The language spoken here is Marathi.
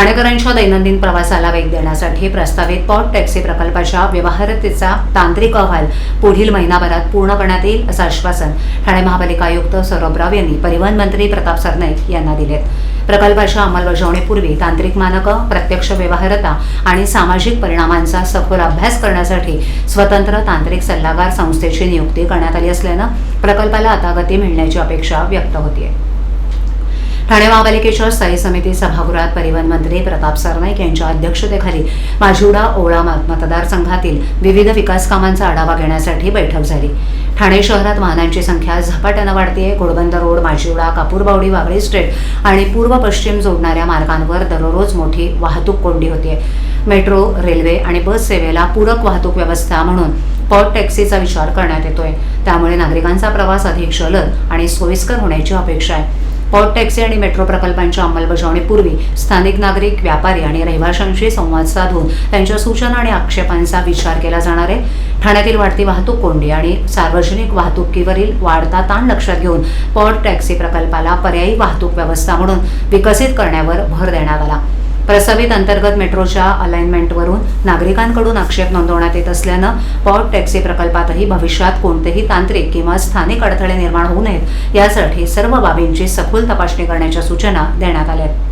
ठाणेकरांच्या दैनंदिन प्रवासाला वेग देण्यासाठी प्रस्तावित पॉट टॅक्सी प्रकल्पाच्या व्यवहार्यतेचा तांत्रिक अहवाल पुढील महिनाभरात पूर्ण करण्यात येईल असं आश्वासन ठाणे महापालिका आयुक्त सौरभ राव यांनी परिवहन मंत्री प्रताप सरनाईक यांना दिलेत। प्रकल्पाच्या अंमलबजावणीपूर्वी तांत्रिक मानकं, प्रत्यक्ष व्यवहार्यता आणि सामाजिक परिणामांचा सखोल अभ्यास करण्यासाठी स्वतंत्र तांत्रिक सल्लागार संस्थेची नियुक्ती करण्यात आली असल्यानं प्रकल्पाला आता गती मिळण्याची अपेक्षा व्यक्त होतीये। ठाणे महापालिकेच्या स्थायी समिती सभागृहात परिवहन मंत्री प्रताप सरनाईक यांच्या अध्यक्षतेखाली माजिवडा ओवळा मतदारसंघातील विविध विकास कामांचा आढावा घेण्यासाठी बैठक झाली। ठाणे शहरात वाहनांची संख्या झपाट्यानं वाढतेय। घोडबंदर रोड, माजिवडा, कापूरबावडी, वागळी स्ट्रीट आणि पूर्व पश्चिम जोडणाऱ्या मार्गांवर दररोज मोठी वाहतूक कोंडी होते। मेट्रो, रेल्वे आणि बस सेवेला पूरक वाहतूक व्यवस्था म्हणून पॉट टॅक्सीचा विचार करण्यात येतोय। त्यामुळे नागरिकांचा प्रवास अधिक जलद आणि सोयीस्कर होण्याची अपेक्षा आहे। पॉट टॅक्सी आणि मेट्रो प्रकल्पांच्या अंमलबजावणीपूर्वी स्थानिक नागरिक, व्यापारी आणि रहिवाशांशी संवाद साधून त्यांच्या सूचना आणि आक्षेपांचा विचार केला जाणार आहे। ठाण्यातील वाढती वाहतूक कोंडी आणि सार्वजनिक वाहतुकीवरील वाढता ताण लक्षात घेऊन पॉट टॅक्सी प्रकल्पाला पर्यायी वाहतूक व्यवस्था म्हणून विकसित करण्यावर भर देण्यात आला। प्रस्तावित अंतर्गत मेट्रोच्या अलाइनमेंटवरून नागरिकांकडून आक्षेप नोंदवण्यात येत असल्यानं पॉट टॅक्सी प्रकल्पातही भविष्यात कोणतेही तांत्रिक किंवा स्थानिक अडथळे निर्माण होऊ नयेत यासाठी सर्व बाबींची सखोल तपासणी करण्याच्या सूचना देण्यात आल्या आहेत।